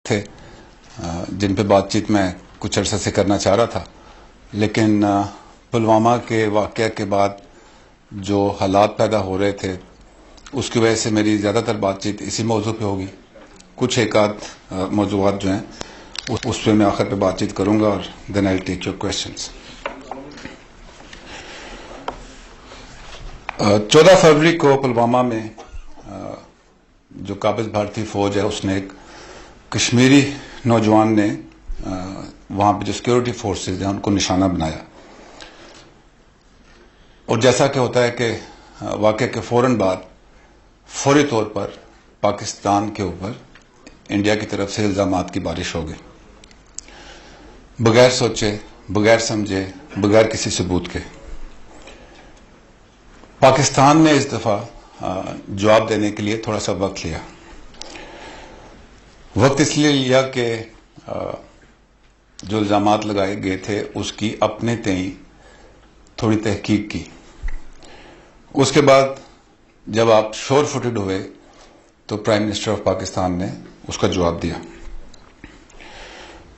تھے جن پہ بات چیت میں کچھ عرصے سے کرنا چاہ رہا تھا، لیکن پلوامہ کے واقعہ کے بعد جو حالات پیدا ہو رہے تھے اس کی وجہ سے میری زیادہ تر بات چیت اسی موضوع پہ ہوگی. کچھ ایک آدھ موضوعات جو ہیں اس پہ میں آخر پہ بات چیت کروں گا اور دین آئی ول ٹیک یور کویشچنس. 14 فروری کو پلوامہ میں جو قابض بھارتی فوج ہے اس نے ایک کشمیری نوجوان نے وہاں پہ جو سیکورٹی فورسز ہیں ان کو نشانہ بنایا، اور جیسا کہ ہوتا ہے کہ واقعے کے فوراً بعد فوری طور پر پاکستان کے اوپر انڈیا کی طرف سے الزامات کی بارش ہو گئی، بغیر سوچے، بغیر سمجھے، بغیر کسی ثبوت کے. پاکستان نے اس دفعہ جواب دینے کے لیے تھوڑا سا وقت لیا. وقت اس لیے لیا کہ جو الزامات لگائے گئے تھے اس کی اپنے تئیں تھوڑی تحقیق کی. اس کے بعد جب آپ شور فوٹڈ ہوئے تو پرائم منسٹر آف پاکستان نے اس کا جواب دیا.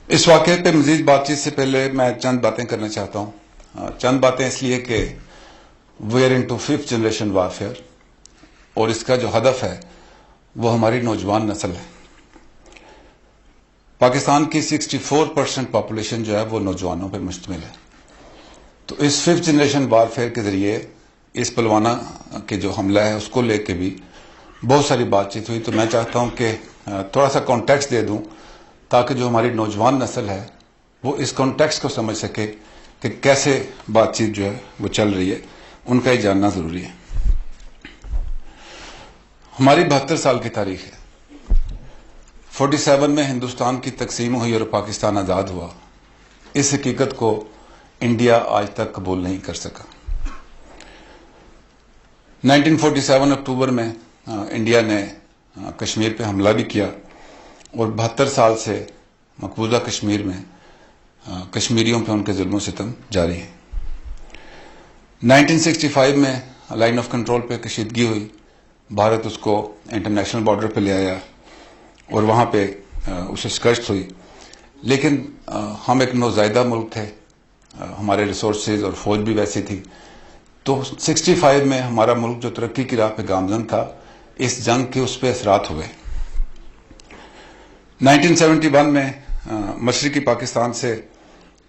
اس واقعے پہ مزید بات چیت سے پہلے میں چند باتیں کرنا چاہتا ہوں. چند باتیں اس لیے کہ we are into 5th generation warfare, اور اس کا جو ہدف ہے وہ ہماری نوجوان نسل ہے. پاکستان کی 64% پاپولیشن جو ہے وہ نوجوانوں پہ مشتمل ہے. تو اس 5th جنریشن وارفیئر کے ذریعے اس پلوامہ کے جو حملہ ہے اس کو لے کے بھی بہت ساری بات چیت ہوئی. تو میں چاہتا ہوں کہ تھوڑا سا کانٹیکسٹ دے دوں تاکہ جو ہماری نوجوان نسل ہے وہ اس کانٹیکسٹ کو سمجھ سکے کہ کیسے بات چیت جو ہے وہ چل رہی ہے. ان کا یہ جاننا ضروری ہے. ہماری 72 سال کی تاریخ ہے. 47 میں ہندوستان کی تقسیم ہوئی اور پاکستان آزاد ہوا. اس حقیقت کو انڈیا آج تک قبول نہیں کر سکا. 1947 اکتوبر میں انڈیا نے کشمیر پہ حملہ بھی کیا، اور 72 سال سے مقبوضہ کشمیر میں کشمیریوں پہ ان کے ظلم و ستم جاری ہیں. 1965 میں لائن آف کنٹرول پہ کشیدگی ہوئی. بھارت اس کو انٹرنیشنل بارڈر پہ لے آیا اور وہاں پہ اسے شکست ہوئی. لیکن ہم ایک نوزائیدہ ملک تھے، ہمارے ریسورسز اور فوج بھی ویسی تھی. تو 65 میں ہمارا ملک جو ترقی کی راہ پہ گامزن تھا، اس جنگ کے اس پہ اثرات ہوئے. 1971 میں مشرقی پاکستان سے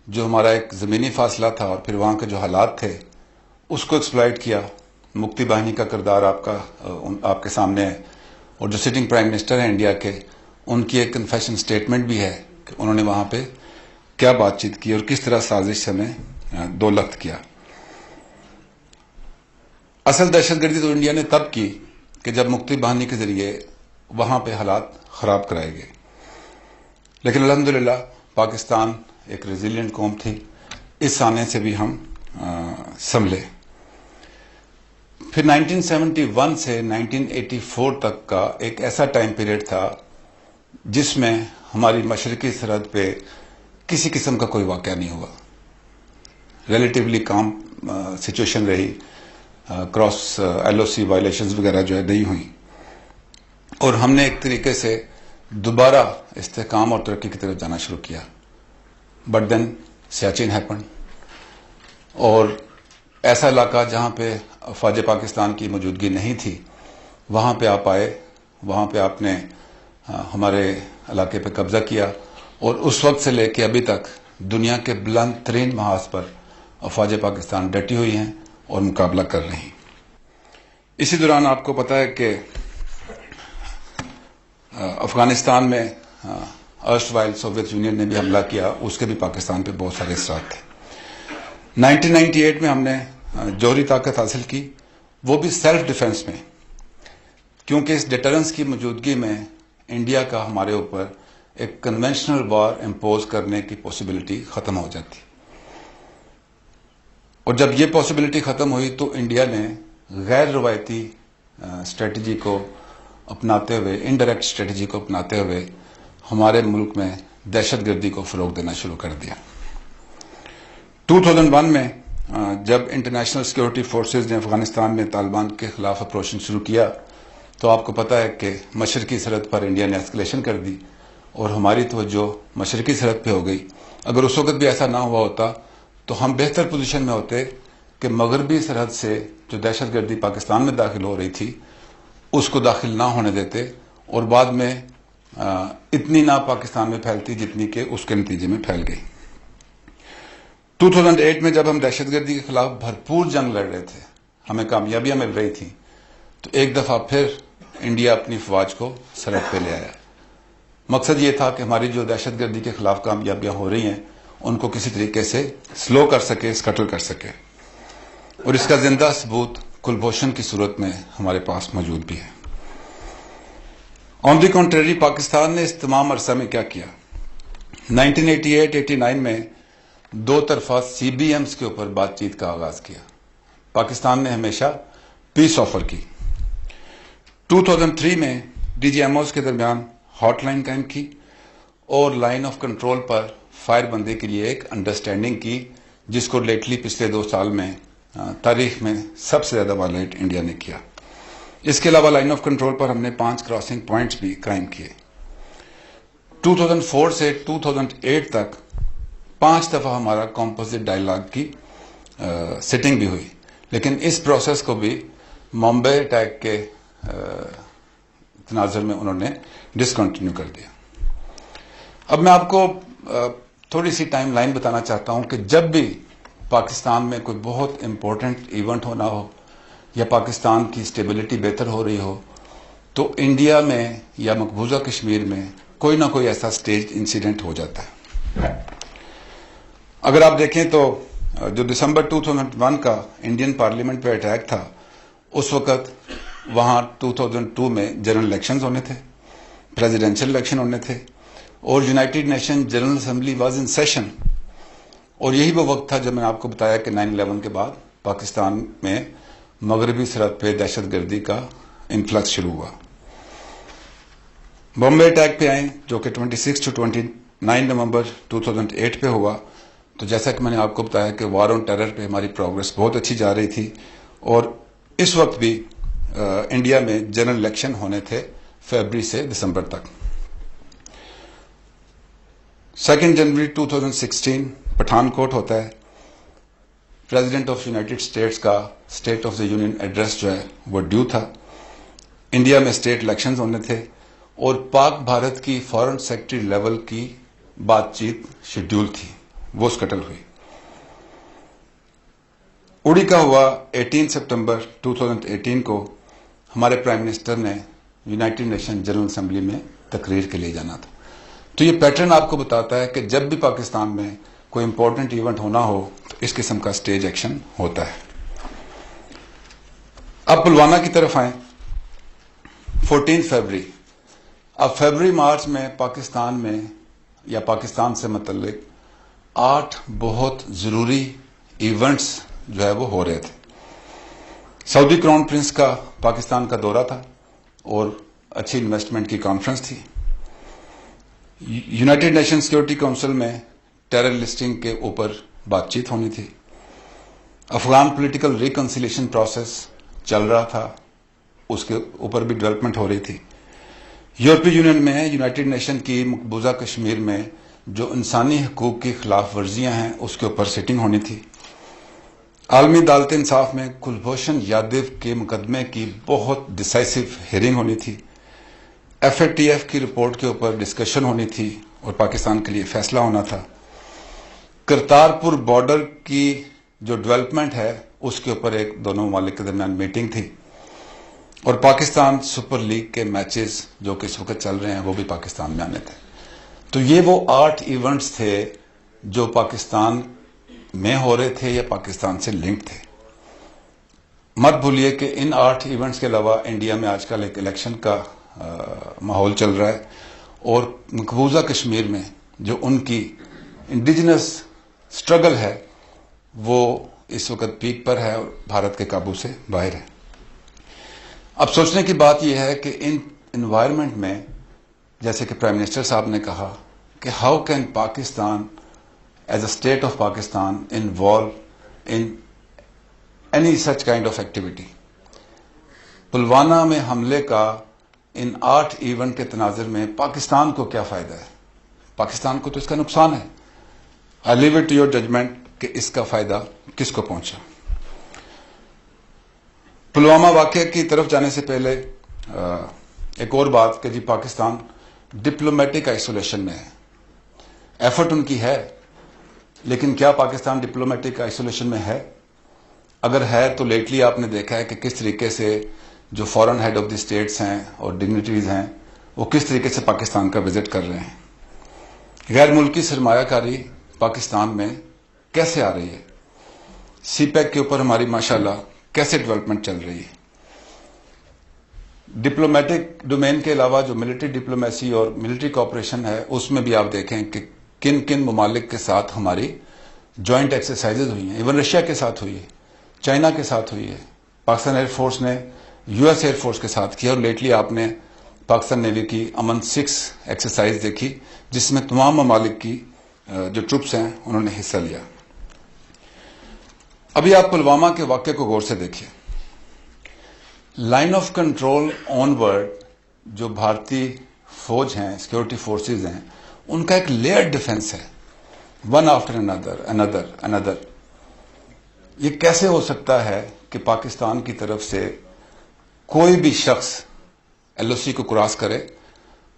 جو ہمارا ایک زمینی فاصلہ تھا اور پھر وہاں کے جو حالات تھے اس کو ایکسپلائٹ کیا. مفتی باہنی کا کردار آپ کے سامنے ہے، اور جو سٹنگ پرائم منسٹر ہیں انڈیا کے، ان کی ایک کنفیشن سٹیٹمنٹ بھی ہے کہ انہوں نے وہاں پہ کیا بات چیت کی اور کس طرح سازش ہمیں دولت کیا. اصل دہشت گردی تو انڈیا نے تب کی کہ جب مفتی باہنی کے ذریعے وہاں پہ حالات خراب کرائے گئے. لیکن الحمدللہ پاکستان ایک ریزیلینٹ قوم تھی، اس آنے سے بھی ہم سنبھلے. پھر 1971 سے 1984 تک کا ایک ایسا ٹائم پیریڈ تھا جس میں ہماری مشرقی سرحد پہ کسی قسم کا کوئی واقعہ نہیں ہوا. ریلیٹیولی کام سچویشن رہی. کراس LOC وائلیشنز وغیرہ جو ہے نہیں ہوئی، اور ہم نے ایک طریقے سے دوبارہ استحکام اور ترقی کی طرف جانا شروع کیا. بٹ دین سیاچن ہیپن، اور ایسا علاقہ جہاں پہ افواج پاکستان کی موجودگی نہیں تھی وہاں پہ آپ آئے، وہاں پہ آپ نے ہمارے علاقے پہ قبضہ کیا، اور اس وقت سے لے کے ابھی تک دنیا کے بلند ترین محاذ پر افواج پاکستان ڈٹی ہوئی ہیں اور مقابلہ کر رہی ہیں. اسی دوران آپ کو پتا ہے کہ افغانستان میں ارسٹ وائل سوویت یونین نے بھی حملہ کیا، اس کے بھی پاکستان پہ بہت سارے اثرات تھے. 1998 میں ہم نے جوہری طاقت حاصل کی، وہ بھی سیلف ڈیفنس میں، کیونکہ اس ڈیٹرنس کی موجودگی میں انڈیا کا ہمارے اوپر ایک کنونشنل وار امپوز کرنے کی پاسبلٹی ختم ہو جاتی. اور جب یہ پاسبلٹی ختم ہوئی تو انڈیا نے غیر روایتی اسٹریٹجی کو اپناتے ہوئے، انڈائریکٹ اسٹریٹجی کو اپناتے ہوئے ہمارے ملک میں دہشت گردی کو فروغ دینا شروع کر دیا. 2001 میں جب انٹرنیشنل سیکورٹی فورسز نے افغانستان میں طالبان کے خلاف اپریشن شروع کیا تو آپ کو پتا ہے کہ مشرقی سرحد پر انڈیا نے ایسکلیشن کر دی، اور ہماری توجہ مشرقی سرحد پہ ہو گئی. اگر اس وقت بھی ایسا نہ ہوا ہوتا تو ہم بہتر پوزیشن میں ہوتے کہ مغربی سرحد سے جو دہشت گردی پاکستان میں داخل ہو رہی تھی اس کو داخل نہ ہونے دیتے, اور بعد میں اتنی نہ پاکستان میں پھیلتی جتنی کہ اس کے نتیجے میں پھیل گئی. 2008 میں جب ہم دہشت گردی کے خلاف بھرپور جنگ لڑ رہے تھے, ہمیں کامیابیاں مل رہی تھیں, تو ایک دفعہ پھر انڈیا اپنی فوج کو سرحد پہ لے آیا. مقصد یہ تھا کہ ہماری جو دہشت گردی کے خلاف کامیابیاں ہو رہی ہیں ان کو کسی طریقے سے سلو کر سکے, سکٹل کر سکے, اور اس کا زندہ ثبوت کلبھوشن کی صورت میں ہمارے پاس موجود بھی ہے. آن دی کنٹریری پاکستان نے اس تمام عرصہ میں کیا کیا؟ 1988-89 میں دو طرفہ سی بی ایمز کے اوپر بات چیت کا آغاز کیا. پاکستان نے ہمیشہ پیس آفر کی. 2003 میں ڈی جی ایم اوز کے درمیان ہاٹ لائن قائم کی اور line of control per fire بندی کے لیے ایک انڈرسٹینڈنگ کی, جس کو لیٹلی پچھلے 2 سال میں تاریخ میں سب سے زیادہ وائلیٹ انڈیا نے کیا. اس کے علاوہ لائن آف کنٹرول پر ہم نے 5 کراسنگ پوائنٹس بھی قائم کیے. 2004 سے 2008 تک 5 دفعہ ہمارا کمپوزٹ ڈائیلاگ کی سیٹنگ بھی ہوئی, لیکن اس پروسیس کو بھی ممبئی اٹیک کے تناظر میں انہوں نے ڈسکنٹینیو کر دیا. اب میں آپ کو تھوڑی سی ٹائم لائن بتانا چاہتا ہوں کہ جب بھی پاکستان میں کوئی بہت امپورٹنٹ ایونٹ ہونا ہو یا پاکستان کی اسٹیبلٹی بہتر ہو رہی ہو, تو انڈیا میں یا مقبوضہ کشمیر میں کوئی نہ کوئی ایسا اسٹیج انسیڈنٹ ہو جاتا ہے. اگر آپ دیکھیں تو جو دسمبر 2001 کا انڈین پارلیمنٹ پہ اٹیک تھا, اس وقت وہاں 2002 میں جنرل الیکشنز ہونے تھے, پریزیڈینشل الیکشن ہونے تھے, اور United nation general assembly was in session. اور یہی وہ وقت تھا جب میں نے آپ کو بتایا کہ 9/11 کے بعد پاکستان میں مغربی سرحد پہ دہشت گردی کا انفلکس شروع ہوا. بمبئی اٹیک پہ آئیں جو کہ 26 to 29 نومبر 2008 پہ ہوا, تو جیسا کہ میں نے آپ کو بتایا کہ وار آن ٹیرر پہ ہماری پروگرس بہت اچھی جا رہی تھی, اور اس وقت بھی انڈیا میں جنرل الیکشن ہونے تھے فیبری سے دسمبر تک. 2 جنوری 2016 پٹھان کوٹ ہوتا ہے. پریزیڈنٹ آف یونائٹڈ اسٹیٹس کا state of the union address جو ہے وہ ڈیو تھا. انڈیا میں اسٹیٹ الیکشنز ہونے تھے, اور پاک بھارت کی فارن سیکرٹری لیول کی بات چیت شیڈیول تھی, وہ سکٹل ہوئی. اڑی کا ہوا 18 سپتمبر 2018 کو ہمارے پرائم منسٹر نے یونائٹڈ نیشن جنرل اسمبلی میں تقریر کے لیے جانا تھا. تو یہ پیٹرن آپ کو بتاتا ہے کہ جب بھی پاکستان میں کوئی امپورٹنٹ ایونٹ ہونا ہو تو اس قسم کا اسٹیج ایکشن ہوتا ہے. اب پلوامہ کی طرف آئیں. 14 فیبری. اب فیبری مارچ میں پاکستان میں یا پاکستان سے متعلق 8 بہت ضروری ایونٹس جو ہے وہ ہو رہے تھے. سعودی کراؤن پرنس کا پاکستان کا دورہ تھا اور اچھی انویسٹمنٹ کی کانفرنس تھی. یونائٹڈ نیشن سیکورٹی کونسل میں ٹیرر لسٹنگ کے اوپر بات چیت ہونی تھی. افغان پولیٹیکل ریکنسیلیشن پروسیس چل رہا تھا, اس کے اوپر بھی ڈیولپمنٹ ہو رہی تھی. یورپی یونین میں یونائٹڈ نیشن کی مقبوضہ کشمیر میں جو انسانی حقوق کی خلاف ورزیاں ہیں اس کے اوپر سیٹنگ ہونی تھی. عالمی عدالت انصاف میں کلبھوشن یادو کے مقدمے کی بہت ڈسائسو ہیئرنگ ہونی تھی. ایف اے ٹی ایف کی رپورٹ کے اوپر ڈسکشن ہونی تھی اور پاکستان کے لیے فیصلہ ہونا تھا. کرتارپور بارڈر کی جو ڈیولپمنٹ ہے اس کے اوپر ایک دونوں ممالک کے درمیان میٹنگ تھی, اور پاکستان سپر لیگ کے میچز جو کہ اس وقت چل رہے ہیں وہ بھی پاکستان میں آنے تھے. تو یہ وہ 8 ایونٹس تھے جو پاکستان میں ہو رہے تھے یا پاکستان سے لنک تھے. مت بھولیے کہ ان 8 ایونٹس کے علاوہ انڈیا میں آج کل ایک الیکشن کا ماحول چل رہا ہے, اور مقبوضہ کشمیر میں جو ان کی انڈیجنس سٹرگل ہے وہ اس وقت پیک پر ہے اور بھارت کے قابو سے باہر ہے. اب سوچنے کی بات یہ ہے کہ ان انوائرمنٹ میں جیسے کہ پرائم منسٹر صاحب نے کہا کہ how can Pakistan as a state of Pakistan involve in any such kind of activity. Pulwama میں حملے کا ان 8 ایونٹ کے تناظر میں پاکستان کو کیا فائدہ ہے؟ پاکستان کو تو اس کا نقصان ہے. I leave it to your judgement کہ اس کا فائدہ کس کو پہنچا. پلوامہ واقعہ کی طرف جانے سے پہلے ایک اور بات کہ جی پاکستان ڈپلومیٹک آئسولیشن میں ہے. ایفرٹ ان کی ہے، لیکن کیا پاکستان ڈپلومیٹک آئسولیشن میں ہے؟ اگر ہے تو لیٹلی آپ نے دیکھا ہے کہ کس طریقے سے جو فورن ہیڈ آف دی اسٹیٹس ہیں اور ڈگنیٹریز ہیں وہ کس طریقے سے پاکستان کا وزٹ کر رہے ہیں. غیر ملکی سرمایہ کاری پاکستان میں کیسے آ رہی ہے؟ سی پیک کے اوپر ہماری ماشاءاللہ کیسے ڈیولپمنٹ چل رہی ہے؟ ڈپلومیٹک ڈومین کے علاوہ جو ملٹری ڈپلومیسی اور ملٹری کوآپریشن ہے اس میں بھی آپ دیکھیں کہ کن کن ممالک کے ساتھ ہماری جوائنٹ ایکسرسائزز ہوئی ہیں. ایون رشیا کے ساتھ ہوئی ہے، چائنا کے ساتھ ہوئی ہے، پاکستان ایئر فورس نے یو ایس ایئر فورس کے ساتھ کیا، اور لیٹلی آپ نے پاکستان نیوی کی امن 6 ایکسرسائز دیکھی جس میں تمام ممالک کی جو ٹروپس ہیں انہوں نے حصہ لیا. ابھی آپ پلوامہ کے واقعے کو غور سے دیکھیے. Line of control on word جو بھارتی فوج ہیں، سیکورٹی فورسز ہیں، ان کا ایک لیئر ڈیفنس ہے، ون آفٹر اندر. یہ کیسے ہو سکتا ہے کہ پاکستان کی طرف سے کوئی بھی شخص ایل او سی کو کراس کرے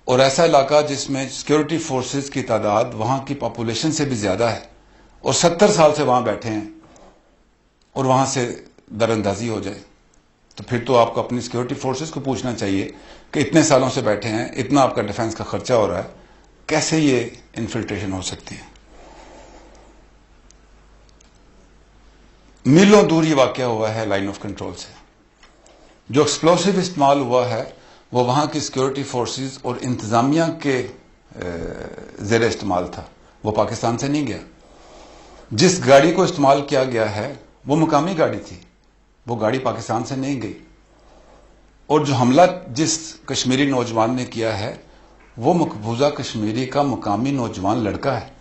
اور ایسا علاقہ جس میں سیکورٹی فورسز کی تعداد وہاں کی پاپولیشن سے بھی زیادہ ہے اور 70 سال سے وہاں بیٹھے ہیں اور وہاں سے دراندازی ہو جائے؟ تو پھر تو آپ کو اپنی سیکورٹی فورسز کو پوچھنا چاہیے کہ اتنے سالوں سے بیٹھے ہیں، اتنا آپ کا ڈیفنس کا خرچہ ہو رہا ہے، کیسے یہ انفلٹریشن ہو سکتی ہے؟ میلوں دور یہ واقعہ ہوا ہے لائن آف کنٹرول سے. جو ایکسپلوسو استعمال ہوا ہے وہ وہاں کی سیکورٹی فورسز اور انتظامیہ کے زیر استعمال تھا، وہ پاکستان سے نہیں گیا. جس گاڑی کو استعمال کیا گیا ہے وہ مقامی گاڑی تھی، وہ گاڑی پاکستان سے نہیں گئی. اور جو حملہ جس کشمیری نوجوان نے کیا ہے وہ مقبوضہ کشمیری کا مقامی نوجوان لڑکا ہے.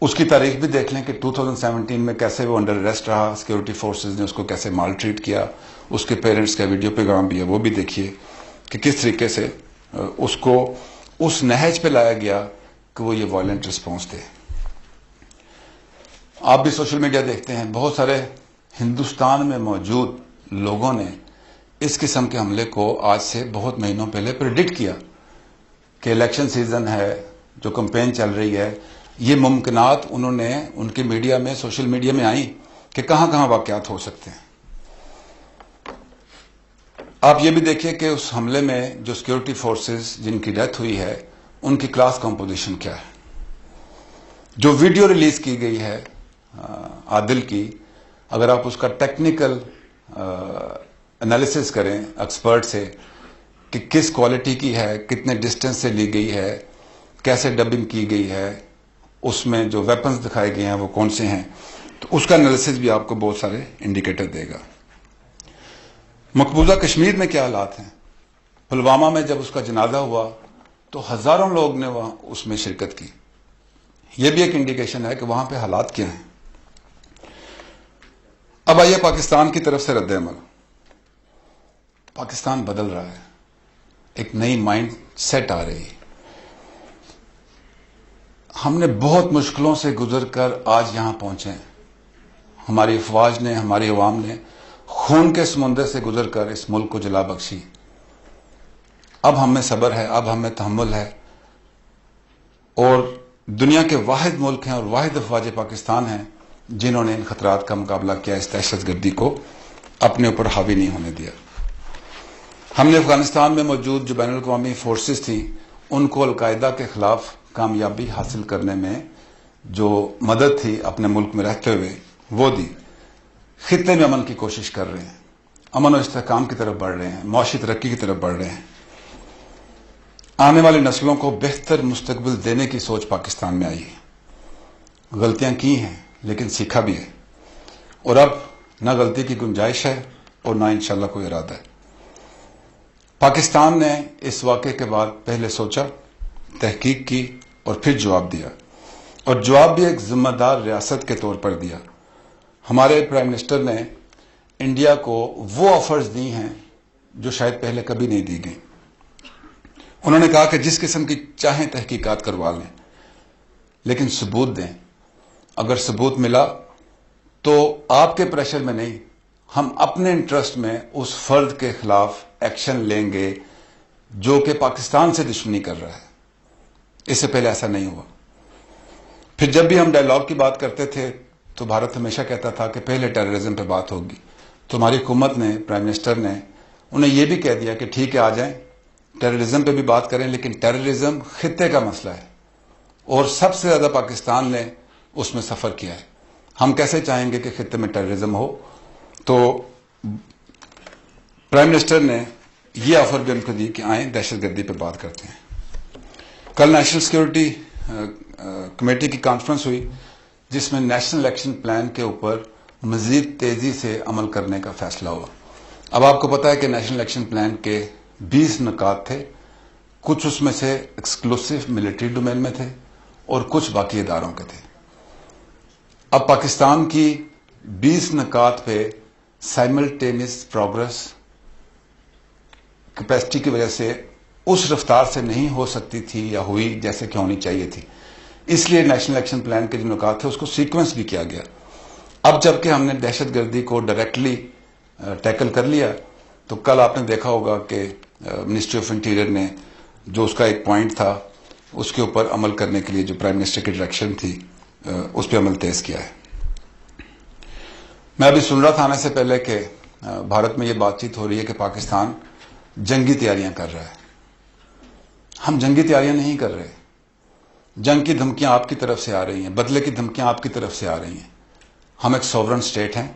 اس کی تاریخ بھی دیکھ لیں کہ 2017 میں کیسے وہ انڈر اریسٹ رہا، سیکورٹی فورسز نے اس کو کیسے مال ٹریٹ کیا، اس کے پیرنٹس کا ویڈیو پیغام بھی ہے، وہ بھی دیکھیے کہ کس طریقے سے اس کو اس نہج پہ لایا گیا کہ وہ یہ وائلنٹ رسپانس دے. آپ بھی سوشل میڈیا دیکھتے ہیں، بہت سارے ہندوستان میں موجود لوگوں نے اس قسم کے حملے کو آج سے بہت مہینوں پہلے پریڈکٹ کیا کہ الیکشن سیزن ہے، جو کمپین چل رہی ہے، یہ ممکنات انہوں نے ان کے میڈیا میں، سوشل میڈیا میں آئیں کہ کہاں کہاں واقعات ہو سکتے ہیں. آپ یہ بھی دیکھیے کہ اس حملے میں جو سیکورٹی فورسز جن کی ڈیتھ ہوئی ہے ان کی کلاس کمپوزیشن کیا ہے. جو ویڈیو ریلیز کی گئی ہے عادل کی، اگر آپ اس کا ٹیکنیکل انالیسس کریں ایکسپرٹ سے کہ کس کوالٹی کی ہے، کتنے ڈسٹینس سے لی گئی ہے، کیسے ڈبنگ کی گئی ہے، اس میں جو ویپنز دکھائے گئے ہیں وہ کون سے ہیں، تو اس کا انالیسس بھی آپ کو بہت سارے انڈیکیٹر دے گا. مقبوضہ کشمیر میں کیا حالات ہیں؟ پلوامہ میں جب اس کا جنازہ ہوا تو ہزاروں لوگ نے وہاں اس میں شرکت کی. یہ بھی ایک انڈیکیشن ہے کہ وہاں پہ حالات کیا ہیں. اب آئیے پاکستان کی طرف سے رد عمل. پاکستان بدل رہا ہے، ایک نئی مائنڈ سیٹ آ رہی ہے. ہم نے بہت مشکلوں سے گزر کر آج یہاں پہنچے ہیں. ہماری افواج نے، ہماری عوام نے خون کے سمندر سے گزر کر اس ملک کو جلا بخشی. اب ہم میں صبر ہے، اب ہم میں تحمل ہے، اور دنیا کے واحد ملک ہیں اور واحد افواج پاکستان ہیں جنہوں نے ان خطرات کا مقابلہ کیا، اس دہشت گردی کو اپنے اوپر حاوی نہیں ہونے دیا. ہم نے افغانستان میں موجود جو بین الاقوامی فورسز تھیں ان کو القاعدہ کے خلاف کامیابی حاصل کرنے میں جو مدد تھی اپنے ملک میں رہتے ہوئے وہ دی. خطے میں امن کی کوشش کر رہے ہیں، امن و استحکام کی طرف بڑھ رہے ہیں، معاشی ترقی کی طرف بڑھ رہے ہیں. آنے والی نسلوں کو بہتر مستقبل دینے کی سوچ پاکستان میں آئی ہے. غلطیاں کی ہیں لیکن سیکھا بھی ہے، اور اب نہ غلطی کی گنجائش ہے اور نہ انشاءاللہ کوئی ارادہ ہے. پاکستان نے اس واقعے کے بعد پہلے سوچا، تحقیق کی اور پھر جواب دیا، اور جواب بھی ایک ذمہ دار ریاست کے طور پر دیا. ہمارے پرائم منسٹر نے انڈیا کو وہ آفرز دی ہیں جو شاید پہلے کبھی نہیں دی گئی. انہوں نے کہا کہ جس قسم کی چاہیں تحقیقات کروا لیں لیکن ثبوت دیں. اگر ثبوت ملا تو آپ کے پریشر میں نہیں، ہم اپنے انٹرسٹ میں اس فرد کے خلاف ایکشن لیں گے جو کہ پاکستان سے دشمنی کر رہا ہے. اس سے پہلے ایسا نہیں ہوا. پھر جب بھی ہم ڈائیلاگ کی بات کرتے تھے تو بھارت ہمیشہ کہتا تھا کہ پہلے ٹیررزم پہ بات ہوگی. تو ہماری حکومت نے، پرائم منسٹر نے انہیں یہ بھی کہہ دیا کہ ٹھیک ہے آ جائیں، ٹیررزم پہ بھی بات کریں، لیکن ٹیررزم خطے کا مسئلہ ہے اور سب سے زیادہ پاکستان نے اس میں سفر کیا ہے. ہم کیسے چاہیں گے کہ خطے میں ٹیررزم ہو؟ تو پرائم منسٹر نے یہ آفر بھی ان کو دی کہ آئیں دہشت گردی پہ بات کرتے ہیں. کل نیشنل سیکورٹی کمیٹی کی کانفرنس ہوئی جس میں نیشنل ایکشن پلان کے اوپر مزید تیزی سے عمل کرنے کا فیصلہ ہوا. اب آپ کو پتا ہے کہ نیشنل ایکشن پلان کے 20 نکات تھے. کچھ اس میں سے ایکسکلوسو ملٹری ڈومین میں تھے اور کچھ باقی اداروں کے تھے. اب پاکستان کی 20 نکات پہ سائملٹینیس پروگرس کیپیسٹی کی وجہ سے اس رفتار سے نہیں ہو سکتی تھی یا ہوئی جیسے کہ ہونی چاہیے تھی. اس لیے نیشنل ایکشن پلان کے جو نکات تھے اس کو سیکوینس بھی کیا گیا. اب جبکہ ہم نے دہشت گردی کو ڈائریکٹلی ٹیکل کر لیا تو کل آپ نے دیکھا ہوگا کہ منسٹری آف انٹیریئر نے جو اس کا ایک پوائنٹ تھا اس کے اوپر عمل کرنے کے لیے جو پرائم منسٹر کی ڈائریکشن تھی اس پہ عمل تیز کیا ہے. میں ابھی سن رہا تھا آنے سے پہلے کہ بھارت میں یہ بات چیت ہو رہی ہے کہ پاکستان جنگی تیاریاں کر رہا ہے. ہم جنگی تیاریاں نہیں کر رہے. جنگ کی دھمکیاں آپ کی طرف سے آ رہی ہیں، بدلے کی دھمکیاں آپ کی طرف سے آ رہی ہیں. ہم ایک سوورن اسٹیٹ ہیں.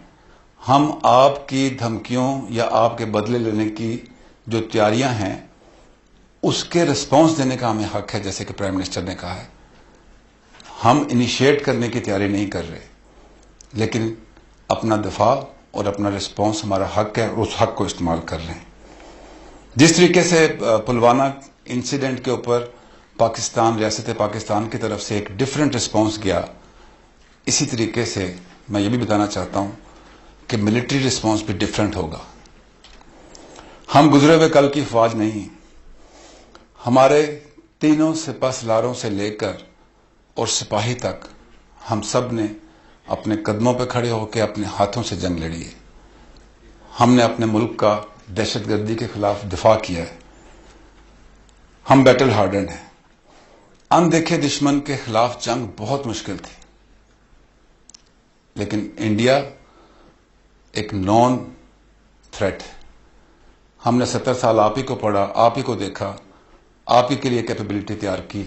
ہم آپ کی دھمکیوں یا آپ کے بدلے لینے کی جو تیاریاں ہیں اس کے رسپانس دینے کا ہمیں حق ہے، جیسے کہ پرائم منسٹر نے کہا ہے. ہم انیشیٹ کرنے کی تیاری نہیں کر رہے، لیکن اپنا دفاع اور اپنا رسپانس ہمارا حق ہے اور اس حق کو استعمال کر رہے ہیں. جس طریقے سے پلوامہ انسیڈنٹ کے اوپر پاکستان، ریاست پاکستان کی طرف سے ایک ڈفرینٹ رسپانس گیا، اسی طریقے سے میں یہ بھی بتانا چاہتا ہوں کہ ملٹری رسپانس بھی ڈفرینٹ ہوگا. ہم گزرے ہوئے کل کی فوج نہیں. ہمارے تینوں سپہ سالاروں سے لے کر اور سپاہی تک ہم سب نے اپنے قدموں پہ کھڑے ہو کے اپنے ہاتھوں سے جنگ لڑی ہے. ہم نے اپنے ملک کا دہشت گردی کے خلاف دفاع کیا ہے. ہم بیٹل ہارڈنڈ ہیں. اندیکھے دشمن کے خلاف جنگ بہت مشکل تھی، لیکن انڈیا ایک نون تھریٹ ہے. ہم نے 70 سال آپ ہی کو پڑھا، آپ ہی کو دیکھا، آپ ہی کے لیے کیپیبلٹی تیار کی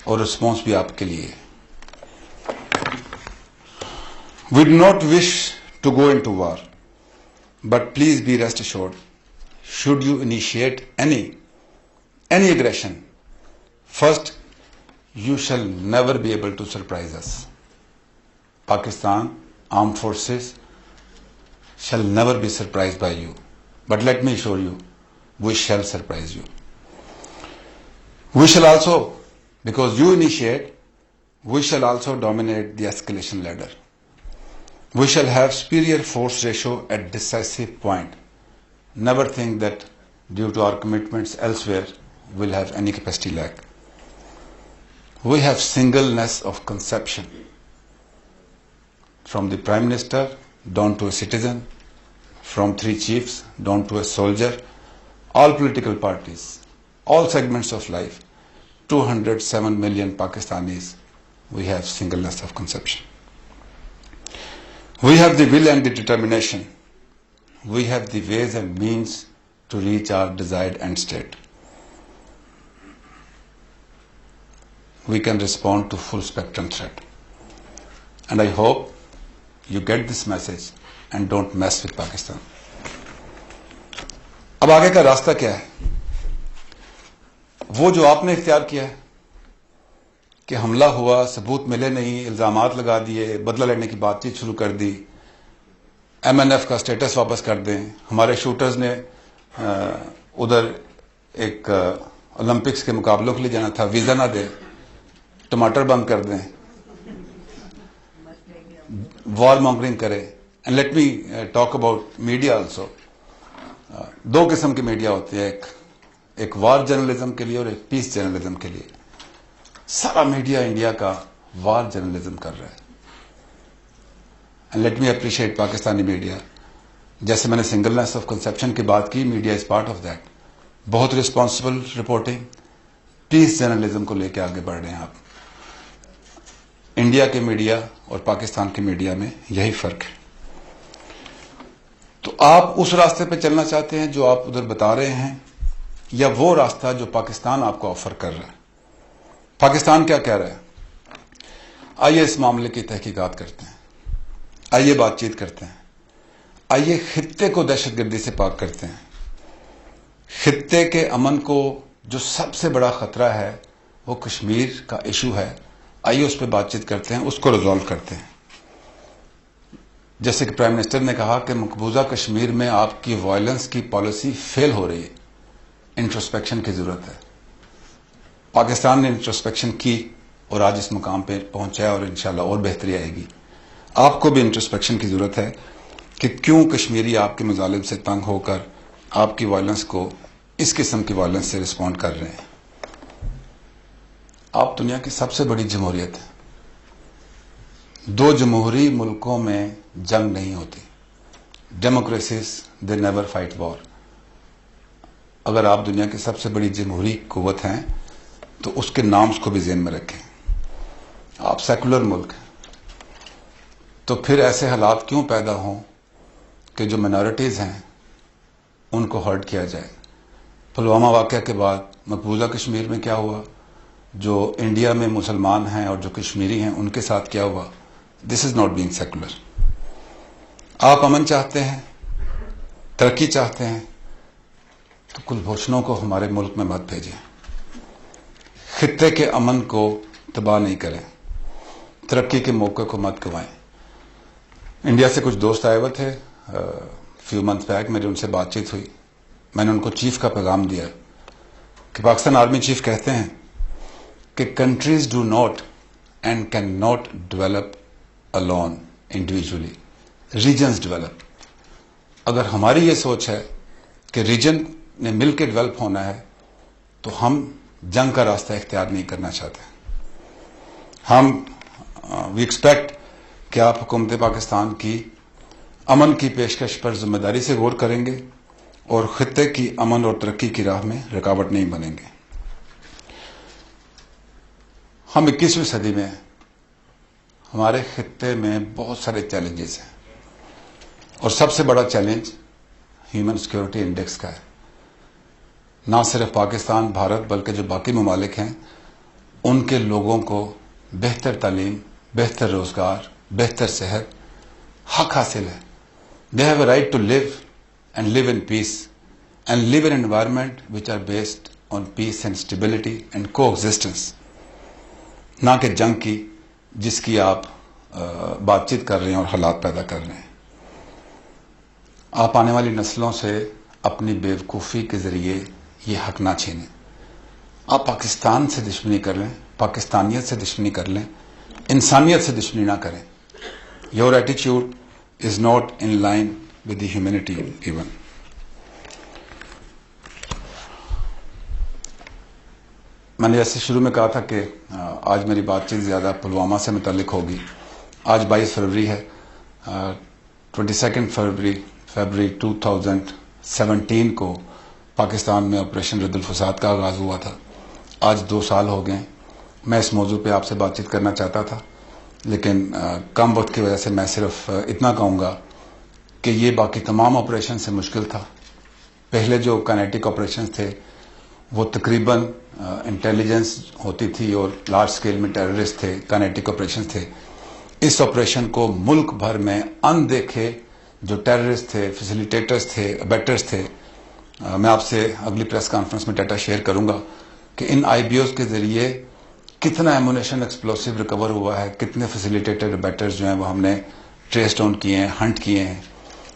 اور رسپانس بھی آپ کے لیے. We do not wish to go into war, but please be rest assured, should you initiate any aggression, first, you shall never be able to surprise us. Pakistan Armed Forces shall never be surprised by you. But let me assure you, we shall surprise you. We shall also, because you initiate, we shall also dominate the escalation ladder. We shall have superior force ratio at decisive point. Never think that due to our commitments elsewhere, we'll have any capacity lack. We have singleness of conception. From the Prime Minister down to a citizen, from 3 chiefs down to a soldier, all political parties, all segments of life, 207 million Pakistanis, we have singleness of conception. We have the will and the determination. We have the ways and means to reach our desired end state. We can respond to full spectrum threat. And I hope you get this message and don't mess with Pakistan. اب آگے کا راستہ کیا ہے؟ وہ جو آپ نے اختیار کیا ہے کہ حملہ ہوا، ثبوت ملے نہیں، الزامات لگا دیے، بدلہ لینے کی بات چیت شروع کر دی، MNF کا سٹیٹس واپس کر دیں، ہمارے شوٹرز نے ادھر ایک اولمپکس کے مقابلوں کے لیے جانا تھا، ویزا نہ دے، ٹماٹر بند کر دیں، وار مانگرنگ کرے. And let me talk about media also. دو قسم کی میڈیا ہوتی ہے، ایک وار جرنلزم کے لیے اور ایک پیس جرنلزم کے لیے. سارا میڈیا انڈیا کا وار جرنلزم کر رہا ہے. And let me appreciate Pakistani media. جیسے میں نے سنگلنس آف کنسپشن کی بات کی، media is part of that. بہت ریسپانسبل رپورٹنگ، پیس جرنلزم کو لے کے آگے بڑھ رہے ہیں آپ. انڈیا کے میڈیا اور پاکستان کے میڈیا میں یہی فرق ہے. تو آپ اس راستے پہ چلنا چاہتے ہیں جو آپ ادھر بتا رہے ہیں، یا وہ راستہ جو پاکستان آپ کو آفر کر رہا ہے؟ پاکستان کیا کہہ رہا ہے؟ آئیے اس معاملے کی تحقیقات کرتے ہیں، آئیے بات چیت کرتے ہیں، آئیے خطے کو دہشت گردی سے پاک کرتے ہیں. خطے کے امن کو جو سب سے بڑا خطرہ ہے وہ کشمیر کا ایشو ہے. آئیے اس پہ بات چیت کرتے ہیں، اس کو ریزالو کرتے ہیں. جیسے کہ پرائم منسٹر نے کہا کہ مقبوضہ کشمیر میں آپ کی وائلنس کی پالیسی فیل ہو رہی ہے، انٹروسپیکشن کی ضرورت ہے. پاکستان نے انٹروسپیکشن کی اور آج اس مقام پہ پہنچا ہے، اور انشاءاللہ اور بہتری آئے گی. آپ کو بھی انٹروسپیکشن کی ضرورت ہے کہ کیوں کشمیری آپ کے مظالم سے تنگ ہو کر آپ کی وائلنس کو اس قسم کی وائلنس سے رسپونڈ کر رہے ہیں. آپ دنیا کی سب سے بڑی جمہوریت ہیں. دو جمہوری ملکوں میں جنگ نہیں ہوتی. ڈیموکریسیز دے نیور فائٹ وار. اگر آپ دنیا کی سب سے بڑی جمہوری قوت ہیں تو اس کے نامز کو بھی ذہن میں رکھیں. آپ سیکولر ملک ہیں، تو پھر ایسے حالات کیوں پیدا ہوں کہ جو منارٹیز ہیں ان کو ہرٹ کیا جائے؟ پلوامہ واقعہ کے بعد مقبوضہ کشمیر میں کیا ہوا؟ جو انڈیا میں مسلمان ہیں اور جو کشمیری ہیں ان کے ساتھ کیا ہوا؟ دس از ناٹ بینگ سیکولر. آپ امن چاہتے ہیں، ترقی چاہتے ہیں، تو کلبھوشنوں کو ہمارے ملک میں مت بھیجیں. خطے کے امن کو تباہ نہیں کریں، ترقی کے موقع کو مت گوائیں. انڈیا سے کچھ دوست آئے ہوئے تھے فیو منتھ بیک، میری ان سے بات چیت ہوئی. میں نے ان کو چیف کا پیغام دیا کہ پاکستان آرمی چیف کہتے ہیں کہ countries do not and can not develop alone individually, regions develop. اگر ہماری یہ سوچ ہے کہ ریجن نے مل کے ڈیولپ ہونا ہے تو ہم جنگ کا راستہ اختیار نہیں کرنا چاہتے. ہم وی ایکسپیکٹ کہ آپ حکومت پاکستان کی امن کی پیشکش پر ذمہ داری سے غور کریں گے اور خطے کی امن اور ترقی کی راہ میں رکاوٹ نہیں بنیں گے. ہم 21ویں صدی میں، ہمارے خطے میں بہت سارے چیلنجز ہیں، اور سب سے بڑا چیلنج ہیومن سیکیورٹی انڈیکس کا ہے. نہ صرف پاکستان، بھارت، بلکہ جو باقی ممالک ہیں ان کے لوگوں کو بہتر تعلیم، بہتر روزگار، بہتر صحت حق حاصل ہے. They have a right to live and live in peace and live in an environment which are based on peace and stability and coexistence. نہ کہ جنگ کی جس کی آپ بات چیت کر رہے ہیں اور حالات پیدا کر رہے ہیں. آپ آنے والی نسلوں سے اپنی بیوقوفی کے ذریعے یہ حق نہ چھینیں. آپ پاکستان سے دشمنی کر لیں، پاکستانیت سے دشمنی کر لیں، انسانیت سے دشمنی نہ کریں. Your attitude is not in line with the humanity even. میں نے جیسے شروع میں کہا تھا کہ آج میری بات چیت زیادہ پلوامہ سے متعلق ہوگی. آج 22 فروری ہے. 22 فروری 2017 کو پاکستان میں آپریشن رد الفساد کا آغاز ہوا تھا. آج 2 سال ہو گئے. میں اس موضوع پہ آپ سے بات چیت کرنا چاہتا تھا، لیکن کم وقت کی وجہ سے میں صرف اتنا کہوں گا کہ یہ باقی تمام آپریشن سے مشکل تھا. پہلے جو کائنیٹک آپریشن تھے وہ تقریباً انٹیلیجنس ہوتی تھی اور لارج سکیل میں ٹیررسٹ تھے، کائنیٹک آپریشن تھے. اس آپریشن کو ملک بھر میں اندیکھے جو ٹیررسٹ تھے، فیسیلیٹیٹرز تھے، ابیٹرز تھے. میں آپ سے اگلی پریس کانفرنس میں ڈیٹا شیئر کروں گا کہ ان آئی بی اوز کے ذریعے کتنا ایمونیشن ایکسپلوسیو ریکور ہوا ہے، کتنے فیسیلیٹیٹر ابیٹرز جو ہیں وہ ہم نے ٹریس ڈاؤن کیے ہیں، ہنٹ کیے ہیں.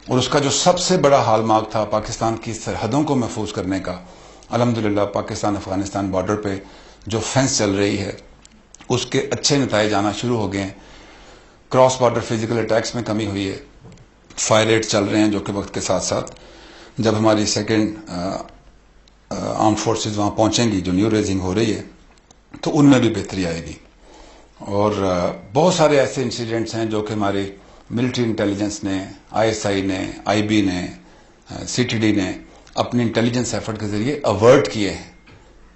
اور اس کا جو سب سے بڑا ہال مارک تھا پاکستان کی سرحدوں کو محفوظ کرنے کا، الحمدللہ پاکستان افغانستان بارڈر پہ جو فینس چل رہی ہے اس کے اچھے نتائج آنا شروع ہو گئے ہیں. کراس بارڈر فزیکل اٹیکس میں کمی ہوئی ہے، فائر ریٹ چل رہے ہیں جو کہ وقت کے ساتھ ساتھ جب ہماری سیکنڈ آرم فورسز وہاں پہنچیں گی جو نیو ریزنگ ہو رہی ہے تو ان میں بھی بہتری آئے گی. اور بہت سارے ایسے انسیڈنٹس ہیں جو کہ ہماری ملٹری انٹیلیجنس نے, آئی ایس آئی نے, آئی بی نے, سی ٹی ڈی نے اپنی انٹیلیجنس ایفرٹ کے ذریعے اوارٹ کیے ہیں.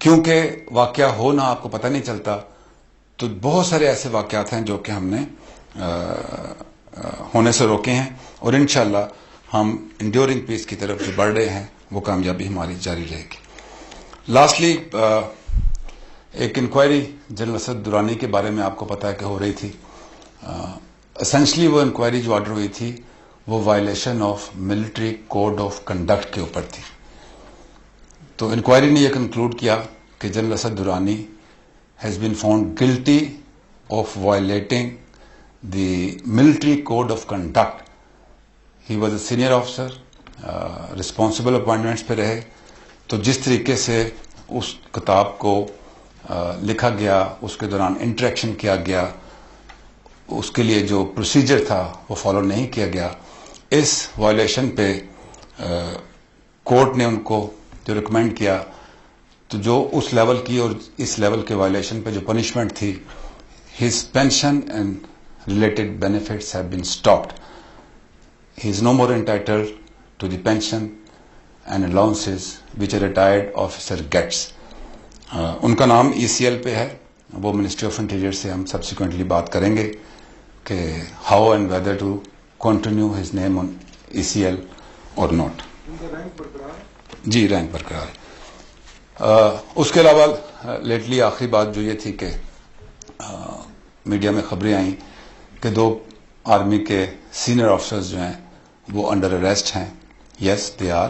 کیونکہ واقعہ ہو نہ آپ کو پتہ نہیں چلتا, تو بہت سارے ایسے واقعات ہیں جو کہ ہم نے ہونے سے روکے ہیں, اور انشاءاللہ ہم انڈیورنگ پیس کی طرف جو بڑھ رہے ہیں وہ کامیابی ہماری جاری رہے گی. لاسٹلی ایک انکوائری جنرل اسد درانی کے بارے میں آپ کو پتا ہے کہ ہو رہی تھی. اسینشلی وہ انکوائری جو آرڈر ہوئی تھی وہ violation of military code of conduct کے اوپر تھی. تو انکوائری نے یہ کنکلوڈ کیا کہ general Asad Durrani has been found guilty of violating the military code of conduct. He was a senior officer, responsible appointments پہ رہے. تو جس طریقے سے اس کتاب کو لکھا گیا, اس کے دوران انٹریکشن کیا گیا, اس کے لیے جو پروسیجر تھا وہ فالو نہیں کیا گیا. اس وائلیشن پہ کورٹ نے ان کو جو ریکمینڈ کیا, تو جو اس لیول کی اور اس لیول کے وائلیشن پہ جو پنشمنٹ تھی, his pension and related benefits have been stopped. He is no more entitled to the pension and allowances which a retired officer gets. ان کا نام ای سی ایل پہ ہے. وہ منسٹری آف انٹیریئر سے ہم سبسیکوینٹلی بات کریں گے کہ how and whether to continue his name on E C L or not. جی, رینک برقرار ہے. اس کے علاوہ لیٹلی آخری بات جو یہ تھی کہ میڈیا میں خبریں آئیں کہ 2 آرمی کے سینئر آفیسرز جو ہیں وہ انڈر اریسٹ ہیں. Yes they are.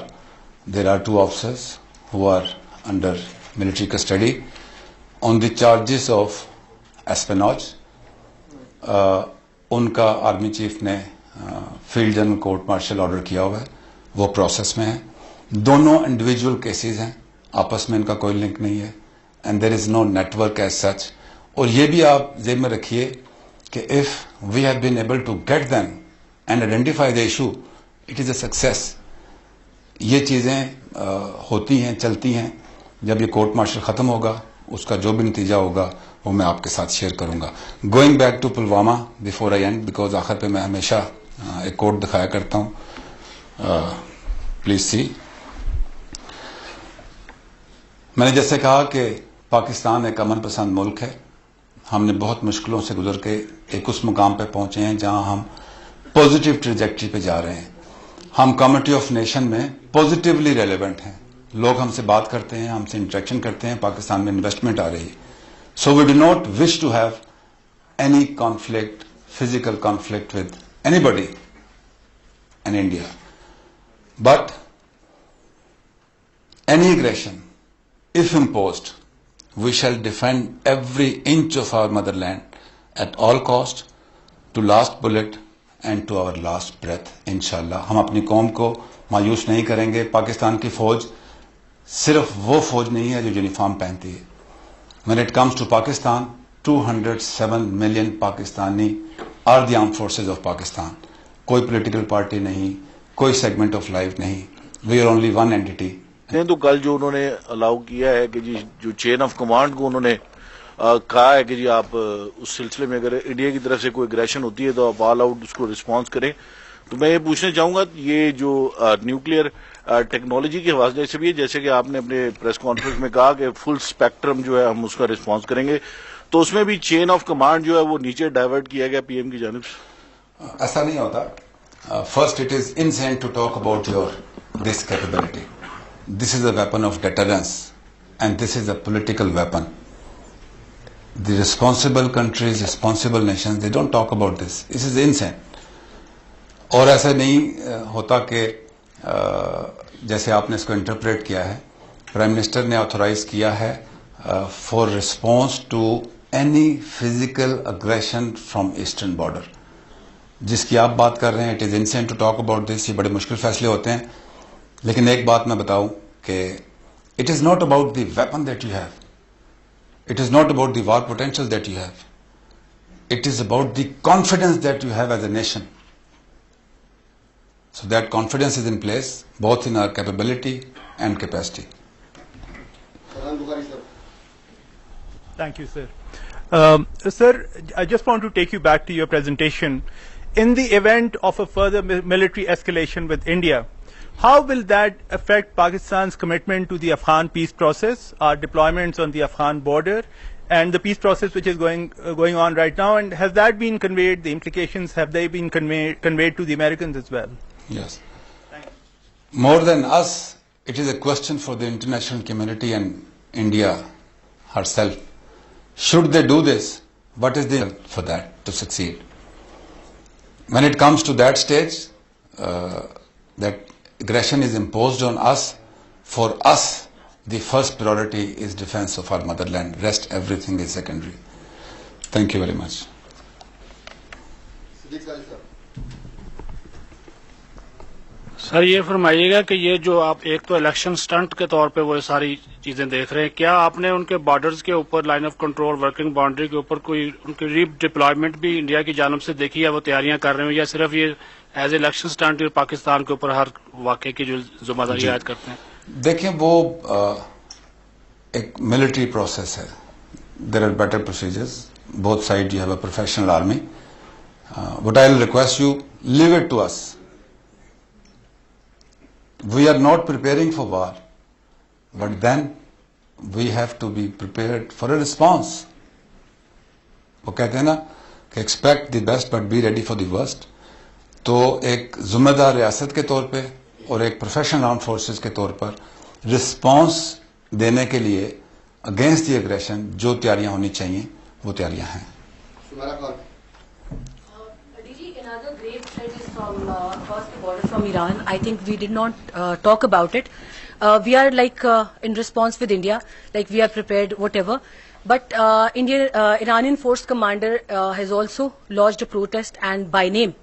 There are 2 officers who are under military custody on the charges of espionage. ان کا آرمی چیف نے field general court martial order کیا ہوا ہے, وہ پروسیس میں ہے. دونوں انڈیویجول کیسز ہیں, آپس میں ان کا کوئی لنک نہیں ہے, and there is no network as such. اور یہ بھی آپ ذہن میں رکھیے کہ if we have been able to get them and identify the issue, it is a success. یہ چیزیں ہوتی ہیں, چلتی ہیں. جب یہ کورٹ مارشل ختم ہوگا, اس کا جو بھی نتیجہ ہوگا وہ میں آپ کے ساتھ شیئر کروں گا. Going back to Pulwama before I end, because آخر پہ میں ہمیشہ ایک کوٹ دکھایا کرتا ہوں. Please see. میں نے جیسے کہا کہ پاکستان ایک امن پسند ملک ہے. ہم نے بہت مشکلوں سے گزر کے ایک اس مقام پہ پہنچے ہیں جہاں ہم پازیٹیو ٹریجیکٹری پہ جا رہے ہیں. ہم کمیونٹی آف نیشن میں پازیٹیولی ریلیونٹ ہیں. لوگ ہم سے بات کرتے ہیں, ہم سے انٹریکشن کرتے ہیں, پاکستان میں انویسٹمنٹ آ رہی ہے. So we do not wish to have any conflict, physical conflict with anybody in India. But any aggression, if imposed, we shall defend every inch of our motherland at all cost, to last bullet and to our last breath. انشاءاللہ ہم اپنی قوم کو مایوس نہیں کریں گے. پاکستان کی فوج صرف وہ فوج نہیں ہے جو یونیفارم پہنتی ہے. When it comes to Pakistan, 207 million Pakistani are the armed forces of Pakistan. کوئی پولیٹیکل پارٹی نہیں, کوئی سیگمنٹ آف لائف نہیں. We are only one entity. تو کل جو انہوں نے الاؤ کیا ہے کہ جی جو چین آف کمانڈ کو انہوں نے کہا ہے کہ جی آپ اس سلسلے میں اگر انڈیا کی طرف سے کوئی اگریشن ہوتی ہے تو آپ آل آؤٹ اس کو رسپانس کریں. تو میں یہ پوچھنا چاہوں گا یہ جو نیوکلیئر ٹیکنالوجی کے حوالے سے بھی ہے, جیسے کہ آپ نے اپنے پریس کانفرنس میں کہا کہ فل اسپیکٹرم جو ہے ہم اس کا رسپانس کریں گے, تو اس میں بھی چین آف کمانڈ جو ہے وہ نیچے ڈائیورٹ کیا گیا پی ایم کی جانب سے. ایسا نہیں ہوتا. First it is insane to talk about your this capability. This is a weapon of deterrence and this is a political weapon. The responsible countries, responsible nations, they don't talk about this. This is insane. اور ایسا نہیں ہوتا کہ جیسے آپ نے اس کو interpret کیا ہے, پرائم منسٹر نے آتھورائز کیا ہے for response to any physical aggression from eastern border. جس کی آپ بات کر رہے ہیں, it is insane to talk about this. یہ بڑے مشکل فیصلے ہوتے ہیں. لیکن ایک بات میں بتاؤں کہ it is not about the weapon that you have, it is not about the war potential that you have, it is about the confidence that you have as a nation. So that confidence is in place, both in our capability and capacity. Thank you, sir. Sir, I just want to take you back to your presentation. In the event of a further military escalation with India, how will that affect Pakistan's commitment to the Afghan peace process, our deployments on the Afghan border, and the peace process which is going on right now? And has that been conveyed? The implications, have they been conveyed to the Americans as well? Yes. More than us, it is a question for the international community and India herself. Should they do this? What is the for that to succeed? When it comes to that stage, that aggression is imposed on us, for us, the first priority is defense of our motherland. Rest, everything is secondary. Thank you very much. سر یہ فرمائیے گا کہ یہ جو آپ ایک تو election stent کے طور پہ وہ ساری چیزیں دیکھ رہے ہیں، کیا آپ نے ان کے بارڈرز کے اوپر line of control working boundary کے اوپر کوئی ان کی ری ڈپلائمنٹ بھی انڈیا کی جانب سے دیکھی ہے، وہ تیاریاں کر رہے ہیں، یا صرف یہ ایز الیکشن سٹنٹ پاکستان کے اوپر ہر واقعے کی جو ذمہ داری عائد کرتے ہیں؟ دیکھیں، وہ ایک ملٹری پروسیس ہے. There are better procedures. Both side you have a professional army. What I will request you, leave it to us. We are not preparing for war, but then we have to be prepared for a response. وہ کہتے ہیں نا کہ expect the best but be ready for the worst. تو ایک ذمہ دار ریاست کے طور پہ اور ایک پروفیشنل آرم فورسز کے طور پر رسپانس دینے کے لیے اگینسٹ دی اگریشن جو تیاریاں ہونی چاہیے وہ تیاریاں ہیں. Another grave threat is from across the border from Iran. I think we did not talk about it. We are like in response with India, like we are prepared, whatever. But Iranian force commander has also lodged a protest and by name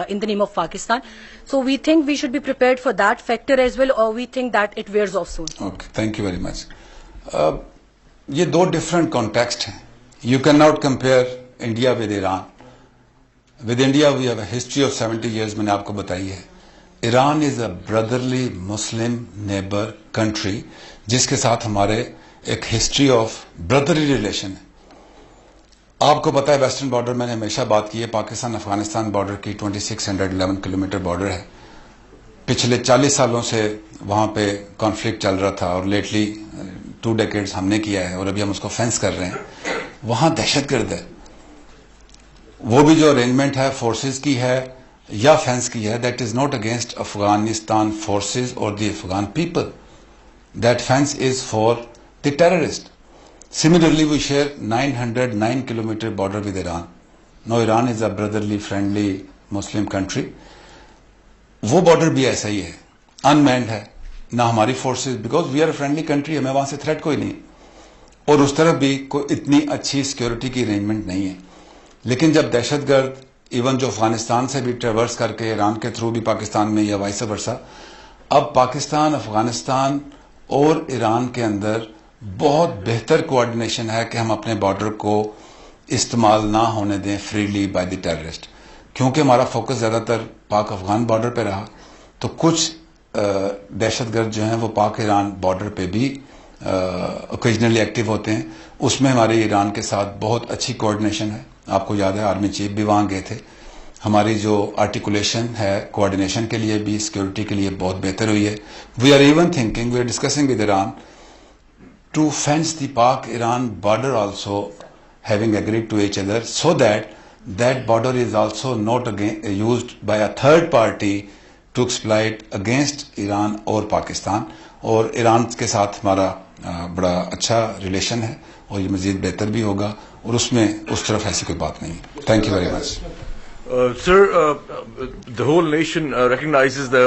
in the name of Pakistan. So we think we should be prepared for that factor as well, or we think that it wears off soon. Okay, thank you very much. یہ دو different context ہیں. You cannot compare India with Iran. With India, we have a history of 70 years, میں نے آپ کو بتائی ہے. Iran is a brotherly Muslim neighbor country, جس کے ساتھ ہمارے ایک ہسٹری آف برادرلی ریلیشن ہے. آپ کو پتا ہے ویسٹرن بارڈر میں نے ہمیشہ بات کی ہے, پاکستان افغانستان بارڈر کی 2611 کلومیٹر بارڈر ہے. پچھلے 40 سالوں سے وہاں پہ کانفلکٹ چل رہا تھا اور لیٹلی 2 decades ہم نے کیا ہے اور ابھی ہم اس کو فینس کر رہے ہیں. وہاں دہشت گرد ہے. وہ بھی جو ارینجمنٹ ہے فورسز کی ہے یا فینس کی ہے, that is not against Afghanistan forces اور the Afghan people. That fence is for the terrorist. Similarly, we share 909 kilometer border with Iran. Now Iran is a brotherly, friendly Muslim country. وہ border بھی ایسا ہی ہے, انمینڈ ہے, نہ ہماری forces, because we are a friendly country, ہمیں وہاں سے تھریٹ کوئی نہیں, اور اس طرف بھی کوئی اتنی اچھی سیکورٹی کی ارینجمنٹ نہیں ہے. لیکن جب دہشت گرد ایون جو افغانستان سے بھی ٹریورس کر کے ایران کے تھرو بھی پاکستان میں یا وائس ورسا, اب پاکستان افغانستان اور ایران کے اندر بہت بہتر کوآرڈینیشن ہے کہ ہم اپنے بارڈر کو استعمال نہ ہونے دیں فریلی بائی دی ٹیررسٹ. کیونکہ ہمارا فوکس زیادہ تر پاک افغان بارڈر پہ رہا, تو کچھ دہشت گرد جو ہیں وہ پاک ایران بارڈر پہ بھی اوکیجنلی ایکٹیو ہوتے ہیں. اس میں ہماری ایران کے ساتھ بہت اچھی کوآرڈینیشن ہے. آپ کو یاد ہے آرمی چیف بھی وہاں گئے تھے. ہماری جو آرٹیکولیشن ہے کوآرڈینیشن کے لیے بھی سیکورٹی کے لیے بہت بہتر ہوئی ہے. We are even thinking, we are discussing with Iran to fence the Pak-Iran border also, having agreed to each other, so that border is also not used by a third party to exploit against Iran or Pakistan. اور ایران کے ساتھ ہمارا بڑا اچھا relation ہے اور یہ مزید بہتر بھی ہوگا, اور اس میں اس طرف ایسی کوئی بات نہیں. Thank you very much. Sir, the whole nation recognizes the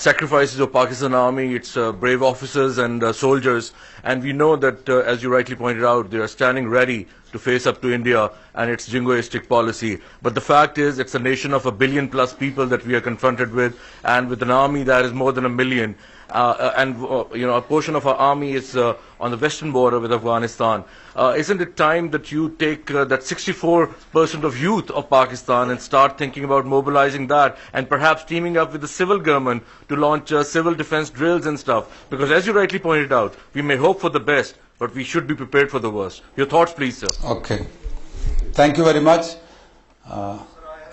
sacrifices of Pakistan Army, its brave officers and soldiers, and we know that, as you rightly pointed out, they are standing ready to face up to India and its jingoistic policy. But the fact is, it's a nation of 1 billion plus people that we are confronted with, and with an army that is more than 1 million. a portion of our army is on the western border with Afghanistan. Isn't it time that you take that 64% of youth of Pakistan and start thinking about mobilizing that and perhaps teaming up with the civil government to launch civil defense drills and stuff? Because as you rightly pointed out, we may hope for the best, but we should be prepared for the worst. Your thoughts, please, sir. Okay. Thank you very much.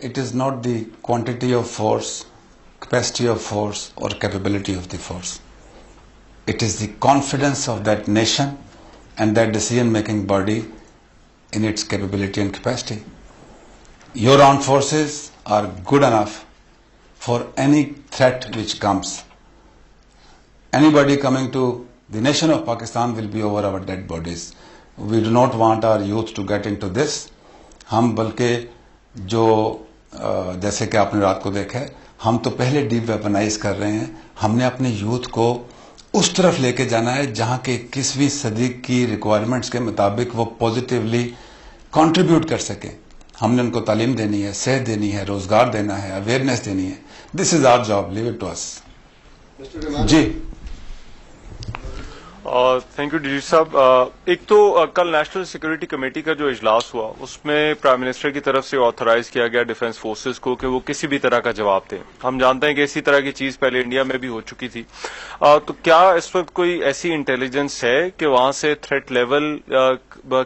it is not the quantity of force, capacity of force or capability of the force. It is the confidence of that nation and that decision-making body in its capability and capacity. Your armed forces are good enough for any threat which comes. Anybody coming to the nation of Pakistan will be over our dead bodies. We do not want our youth to get into this. ہم بلکہ جو جیسے کہ آپ نے رات کو دیکھا ہے, ہم تو پہلے ڈیپ ویپنائز کر رہے ہیں. ہم نے اپنے یوتھ کو اس طرف لے کے جانا ہے جہاں کے 21ویں صدی کی ریکوائرمنٹس کے مطابق وہ پازیٹیولی کنٹریبیوٹ کر سکیں. ہم نے ان کو تعلیم دینی ہے, صحت دینی ہے, روزگار دینا ہے, اویئرنیس دینی ہے. This is our job, leave it to us. جی تھینک یو ڈی صاحب. ایک تو کل نیشنل سیکورٹی کمیٹی کا جو اجلاس ہوا اس میں پرائم منسٹر کی طرف سے آتھرائز کیا گیا ڈیفنس فورسز کو کہ وہ کسی بھی طرح کا جواب دیں. ہم جانتے ہیں کہ اسی طرح کی چیز پہلے انڈیا میں بھی ہو چکی تھی. تو کیا اس وقت کوئی ایسی انٹیلیجنس ہے کہ وہاں سے تھریٹ لیول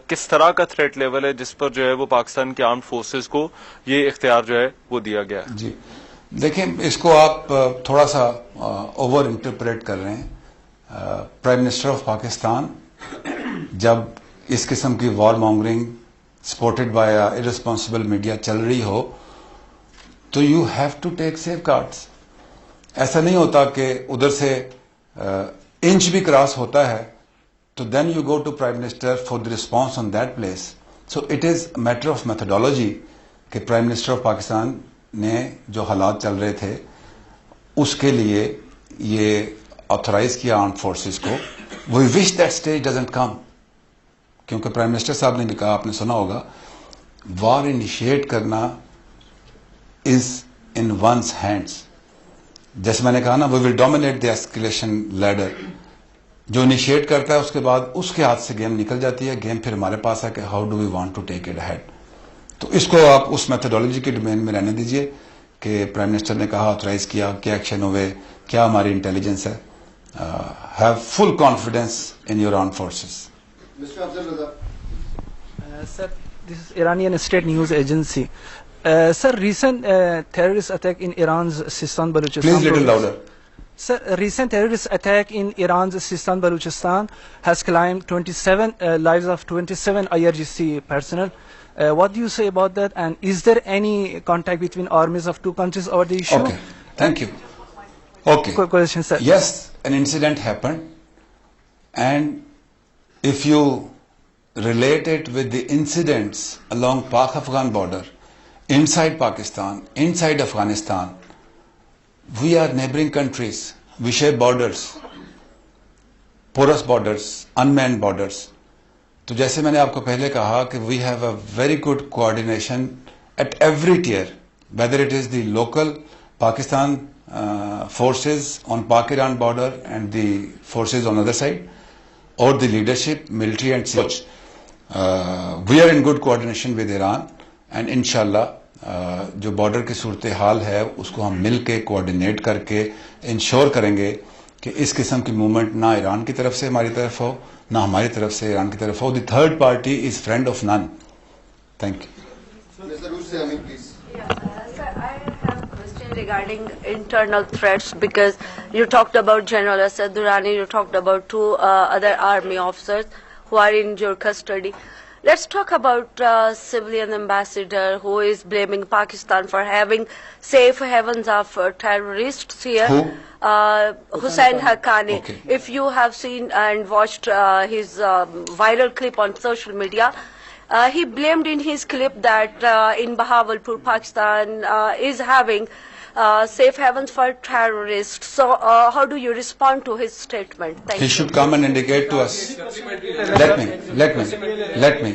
کس طرح کا تھریٹ لیول ہے جس پر جو ہے وہ پاکستان کے آرمڈ فورسز کو یہ اختیار جو ہے وہ دیا گیا ہے؟ جی دیکھیں, اس کو آپ تھوڑا سا اوور انٹرپریٹ کر رہے ہیں. پرائم منسٹر آف پاکستان جب اس قسم کی war mongering supported by irresponsible media چل رہی ہو تو you have to take safeguards. ایسا نہیں ہوتا کہ ادھر سے انچ بھی کراس ہوتا ہے تو then you go to prime minister for the response on that place. So it is matter of methodology کہ پرائم منسٹر آف پاکستان نے جو حالات چل رہے تھے اس کے لیے یہ آتھرائز کیا آرمڈ فورسز کو. We wish that stage doesn't come, کیونکہ پرائم منسٹر صاحب نے بھی کہا, آپ نے سنا ہوگا, وار انیشیٹ کرنا از ان ونس ہینڈس. جیسے میں نے کہا نا, وی ول ڈومینیٹ دی ایسکیلیشن لیڈر. جو انیشیٹ کرتا ہے اس کے بعد اس کے ہاتھ سے گیم نکل جاتی ہے. گیم پھر ہمارے پاس ہے کہ how do we want to take it ahead. تو اس کو آپ اس میتھڈالوجی کے ڈومین میں رہنے دیجیے کہ پرائم منسٹر نے کہا آتھرائز کیا, کیا ایکشن ہوئے, کیا ہماری انٹیلیجنس ہے. Have full confidence in your armed forces. Mr. Afzal Raza. Sir, this is Iranian State News Agency. Sir, recent terrorist attack in Iran's Sistan Baluchistan. Please little louder. Sir, recent terrorist attack in Iran's Sistan Baluchistan has claimed 27 lives of 27 IRGC personnel. What do you say about that? And is there any contact between armies of two countries over the issue? Okay, thank you. Okay. Quick question, sir. Yes, an incident happened, and if you relate it with the incidents along Pak-Afghan border, inside Pakistan, inside Afghanistan, we are neighboring countries. We share borders, porous borders, unmanned borders. تو جیسے میں نے آپ کو پہلے کہا کہ we have a very good coordination at every tier, whether it is the local Pakistan forces on Pak-Iran border and the forces on other side, or the leadership, military and such. We are in good coordination with Iran, and inshallah جو border کی صورتحال ہے اس کو ہم مل کے coordinate کر کے انشور کریں گے کہ اس قسم کی موومنٹ نہ ایران کی طرف سے ہماری طرف ہو, نہ ہماری طرف سے ایران کی طرف ہو. The third party is friend of none. Thank you. Mr. Rushdie, please. Sir, I have a question regarding internal threats because you talked about General Asad Durrani, you talked about two other army officers who are in your custody. Let's talk about civilian ambassador who is blaming Pakistan for having safe havens of terrorists here. Who? Hussain Haqqani. Okay. If you have seen and watched his viral clip on social media, he blamed in his clip that in Bahawalpur, Pakistan is having safe havens for terrorists. So how do you respond to his statement? Thank He you. should come and indicate to us. Let me,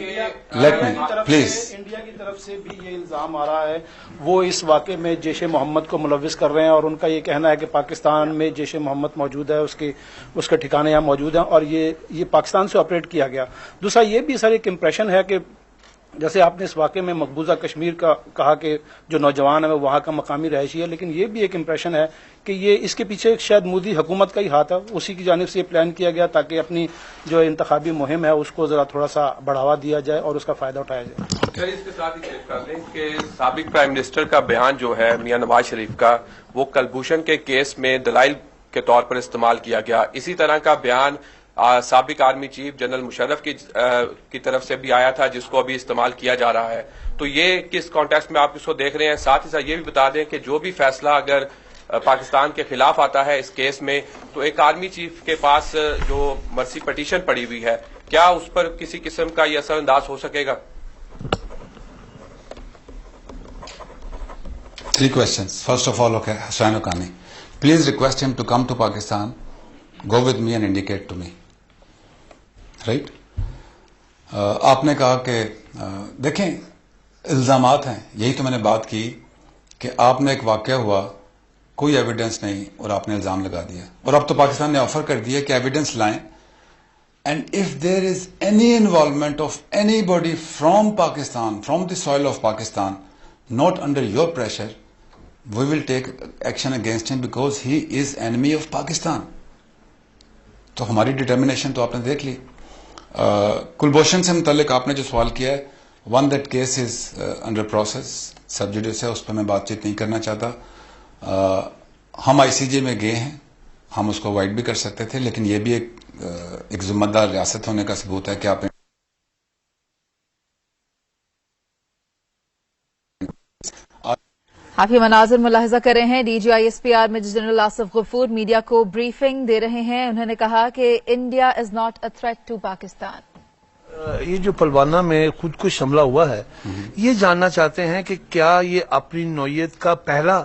please. India کی طرف سے بھی یہ الزام آ رہا ہے وہ اس واقعے میں جیش محمد کو ملوث کر رہے ہیں اور ان کا یہ کہنا ہے کہ پاکستان میں جیش محمد موجود ہے, اس کے ٹھکانے یہاں موجود ہیں اور یہ پاکستان سے آپریٹ کیا گیا. دوسرا یہ بھی سر ایک امپریشن ہے کہ جیسے آپ نے اس واقعے میں مقبوضہ کشمیر کا کہا کہ جو نوجوان ہے وہ وہاں کا مقامی رہائشی ہے, لیکن یہ بھی ایک امپریشن ہے کہ یہ اس کے پیچھے شاید مودی حکومت کا ہی ہاتھ ہے, اسی کی جانب سے یہ پلان کیا گیا تاکہ اپنی جو انتخابی مہم ہے اس کو ذرا تھوڑا سا بڑھاوا دیا جائے اور اس کا فائدہ اٹھایا جائے. سر اس کے ساتھ ہی چیک کر لیں کہ سابق پرائم منسٹر کا بیان جو ہے میاں نواز شریف کا وہ کلبھوشن کے کیس میں دلائل کے طور پر استعمال کیا گیا. اسی طرح کا بیان سابق آرمی چیف جنرل مشرف کی طرف سے بھی آیا تھا جس کو ابھی استعمال کیا جا رہا ہے. تو یہ کس کانٹیکسٹ میں آپ اس کو دیکھ رہے ہیں؟ ساتھ ہی ساتھ یہ بھی بتا دیں کہ جو بھی فیصلہ اگر پاکستان کے خلاف آتا ہے اس کیس میں تو ایک آرمی چیف کے پاس جو مرسی پٹیشن پڑی ہوئی ہے, کیا اس پر کسی قسم کا یہ اثر انداز ہو سکے گا؟ 3 questions. First of all, okay, Hussain Haqqani. Please request him to come to Pakistan, go with me and indicate to me. Right? آپ نے کہا کہ دیکھیں الزامات ہیں, یہی تو میں نے بات کی کہ آپ نے ایک واقعہ ہوا, کوئی ایویڈنس نہیں اور آپ نے الزام لگا دیا, اور اب تو پاکستان نے آفر کر دیا کہ ایویڈنس لائیں, and if there is any involvement of any body from Pakistan, from the soil of Pakistan, not under your pressure, we will take action against him because he is enemy of Pakistan. تو ہماری determination تو آپ نے دیکھ لی. کلبھوشن سے متعلق آپ نے جو سوال کیا ہے, one that case is under process, سب جوڈیس ہے, اس پہ میں بات چیت نہیں کرنا چاہتا. ہم آئی سی جے میں گئے ہیں, ہم اس کو اوائڈ بھی کر سکتے تھے, لیکن یہ بھی ایک ذمہ دار ریاست ہونے کا ثبوت ہے کہ آپ آپ یہ مناظر ملاحظہ کر رہے ہیں. D G I S P R major general Asif Ghafoor media کو بریفنگ دے رہے ہیں. انہوں نے کہا کہ India is not a threat to Pakistan. یہ جو پلوانہ میں خود کش حملہ ہوا ہے, یہ جاننا چاہتے ہیں کہ کیا یہ اپنی نوعیت کا پہلا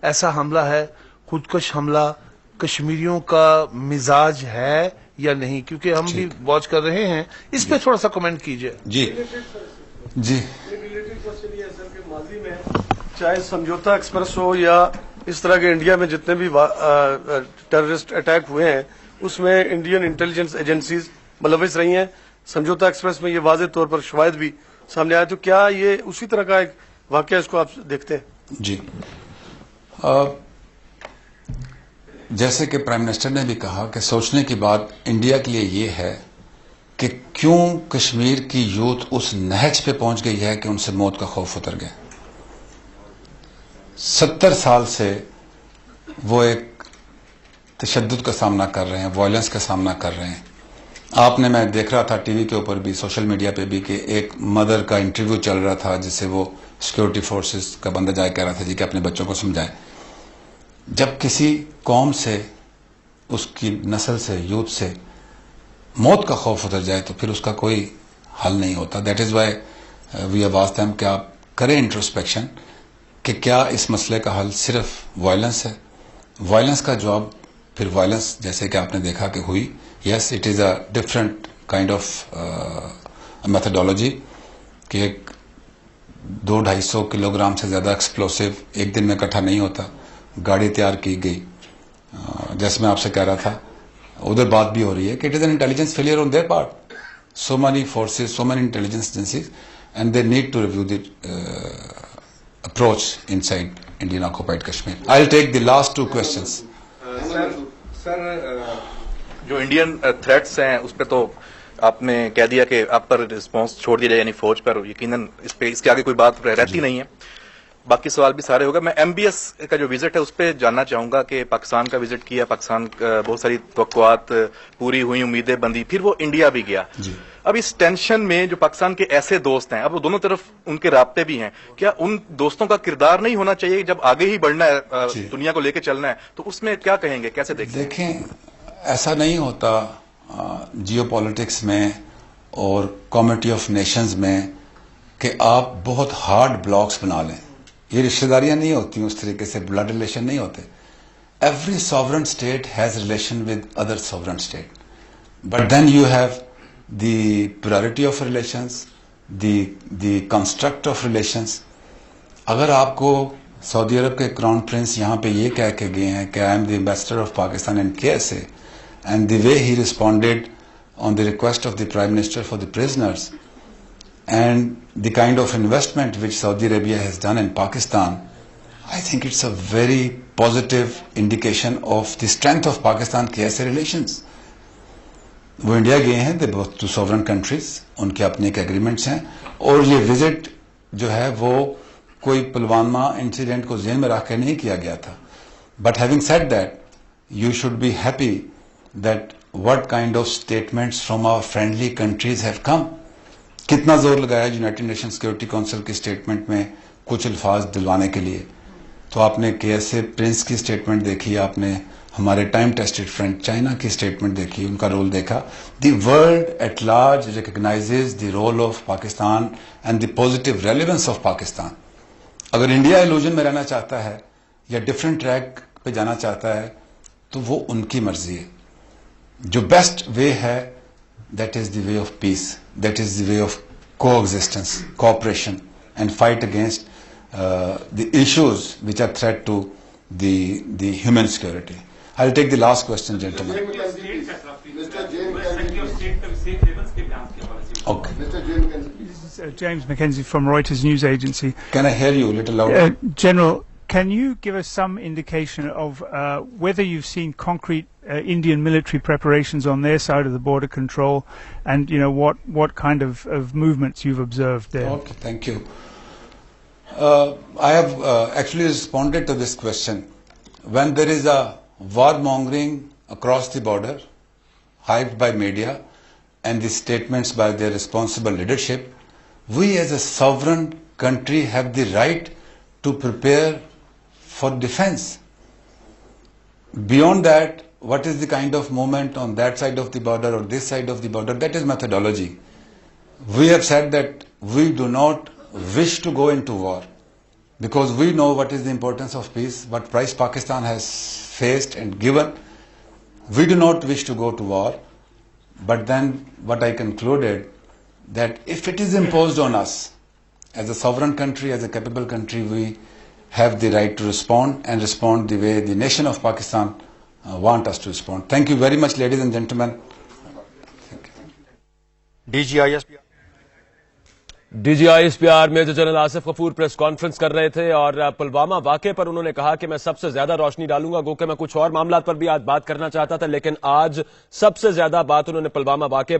ایسا حملہ ہے, خودکش حملہ کشمیریوں کا مزاج ہے یا نہیں, کیونکہ ہم بھی واچ کر رہے ہیں, اس پہ تھوڑا سا کمنٹ کیجئے. جی ماضی میں چاہے سمجھوتا ایکسپریس ہو یا اس طرح کے انڈیا میں جتنے بھی ٹیررسٹ اٹیک ہوئے ہیں اس میں انڈین انٹیلیجنس ایجنسیز ملوث رہی ہیں. سمجھوتا ایکسپریس میں یہ واضح طور پر شواہد بھی سامنے آئے. تو کیا یہ اسی طرح کا ایک واقعہ اس کو آپ دیکھتے ہیں؟ جی, جیسے کہ پرائم منسٹر نے بھی کہا کہ سوچنے کی بات انڈیا کے لیے یہ ہے کہ کیوں کشمیر کی یوتھ اس نہج پہ پہنچ گئی ہے کہ ان سے موت کا خوف اتر گیا. 70 سال سے وہ ایک تشدد کا سامنا کر رہے ہیں, وائلنس کا سامنا کر رہے ہیں. آپ نے, میں دیکھ رہا تھا ٹی وی کے اوپر بھی, سوشل میڈیا پہ بھی, کہ ایک مدر کا انٹرویو چل رہا تھا جس سے وہ سیکورٹی فورسز کا بندہ جا کے کہہ رہا تھا جی کہ اپنے بچوں کو سمجھائیں. جب کسی قوم سے, اس کی نسل سے, یوتھ سے موت کا خوف اتر جائے تو پھر اس کا کوئی حل نہیں ہوتا. That is why we have asked them کہ آپ کریں انٹروسپیکشن کہ کیا اس مسئلے کا حل صرف وائلنس ہے. وائلنس کا جواب پھر وائلنس جیسے کہ آپ نے دیکھا کہ ہوئی. Yes, it is a different kind of methodology کہ ایک 200-250 کلو گرام سے زیادہ ایکسپلوسو ایک دن میں اکٹھا نہیں ہوتا. گاڑی تیار کی گئی, جیسے میں آپ سے کہہ رہا تھا, ادھر بات بھی ہو رہی ہے کہ it is an intelligence failure on their part. So many forces, so many intelligence agencies, and they need to review the approach inside Indian occupied Kashmir. I'll take the last 2 questions. سر, جو Indian threats ہیں اس پہ تو آپ نے کہہ دیا کہ آپ پر رسپانس چھوڑ دیا جائے, یعنی فوج پر, یقیناً اس کے آگے کوئی بات رہتی نہیں ہے. باقی سوال بھی سارے ہوگا. میں ایم بی ایس کا جو وزٹ ہے اس پہ جاننا چاہوں گا کہ پاکستان کا وزٹ کیا, پاکستان بہت ساری توقعات پوری ہوئی, امیدیں بندی, پھر وہ انڈیا بھی گیا. اب اس ٹینشن میں جو پاکستان کے ایسے دوست ہیں, اب وہ دونوں طرف ان کے رابطے بھی ہیں, کیا ان دوستوں کا کردار نہیں ہونا چاہیے جب آگے ہی بڑھنا ہے, دنیا کو لے کے چلنا ہے, تو اس میں کیا کہیں گے, کیسے دیکھیں ایسا نہیں ہوتا جیو پالیٹکس میں اور کمیٹی آف نیشنز میں کہ آپ بہت ہارڈ بلاکس بنا لیں. یہ رشتہ داریاں نہیں ہوتی اس طریقے سے, بلڈ ریلیشن نہیں ہوتے. Every sovereign state has relation with other sovereign state, but then you have the priority of relations, the construct of relations. اگر آپ کو سعودی عرب کے کراؤن پرنس یہاں پہ یہ کہہ کے گئے ہیں کہ I am the ambassador of Pakistan and KSA, and the way he responded on the request of the prime minister for the prisoners, and the kind of investment which Saudi Arabia has done in Pakistan, I think it's a very positive indication of the strength of Pakistan-KSA relations. وہ India گئے ہیں, they both two sovereign countries, ان کے اپنے ایک agreements ہیں, اور یہ visit جو ہے وہ کوئی پلوامہ انسیڈنٹ کو ذہن میں رکھ کے نہیں کیا گیا تھا. But having said that, you should be happy that what kind of statements from our friendly countries have come. کتنا زور لگایا یونائٹڈ نیشن سیکورٹی کونسل کی اسٹیٹمنٹ میں کچھ الفاظ دلوانے کے لیے. تو آپ نے KSA پرنس کی اسٹیٹمنٹ دیکھی, آپ نے ہمارے ٹائم ٹیسٹڈ فرینڈ چائنا کی اسٹیٹمنٹ دیکھی, ان کا رول دیکھا. The world at large recognizes the role of Pakistan and the positive relevance of Pakistan. اگر انڈیا ایلوژن میں رہنا چاہتا ہے یا ڈفرینٹ ٹریک پہ جانا چاہتا ہے تو وہ ان کی مرضی ہے. جو بیسٹ وے ہے that is the way of peace, that is the way of coexistence, cooperation, and fight against the issues which are threat to the human security. I'll take the last question, gentlemen. Mr. James, Okay. Mr. James, This is James Mackenzie from Reuters News Agency. Can I hear you a little louder? General, can you give us some indication of whether you've seen concrete Indian military preparations on their side of the border control, and what kind of movements you've observed there? Okay, thank you. I have actually responded to this question. When there is a warmongering across the border, hyped by media, and the statements by their responsible leadership, we as a sovereign country have the right to prepare for defense. Beyond that, what is the kind of movement on that side of the border or this side of the border, that is methodology. We have said that we do not wish to go into war because we know what is the importance of peace, what price Pakistan has faced and given. We do not wish to go to war, but then what I concluded, that if it is imposed on us as a sovereign country, as a capable country, we have the right to respond and respond the way the nation of Pakistan want us to respond. Thank you very much, ladies and gentlemen. DGISPR major general Asif Ghafoor press conference کر رہے تھے اور پلوامہ واقعے پر انہوں نے کہا کہ میں سب سے زیادہ روشنی ڈالوں گا. گو کہ میں کچھ اور معاملات پر بھی آج بات کرنا چاہتا تھا, لیکن آج سب سے زیادہ بات انہوں نے پلوامہ واقعے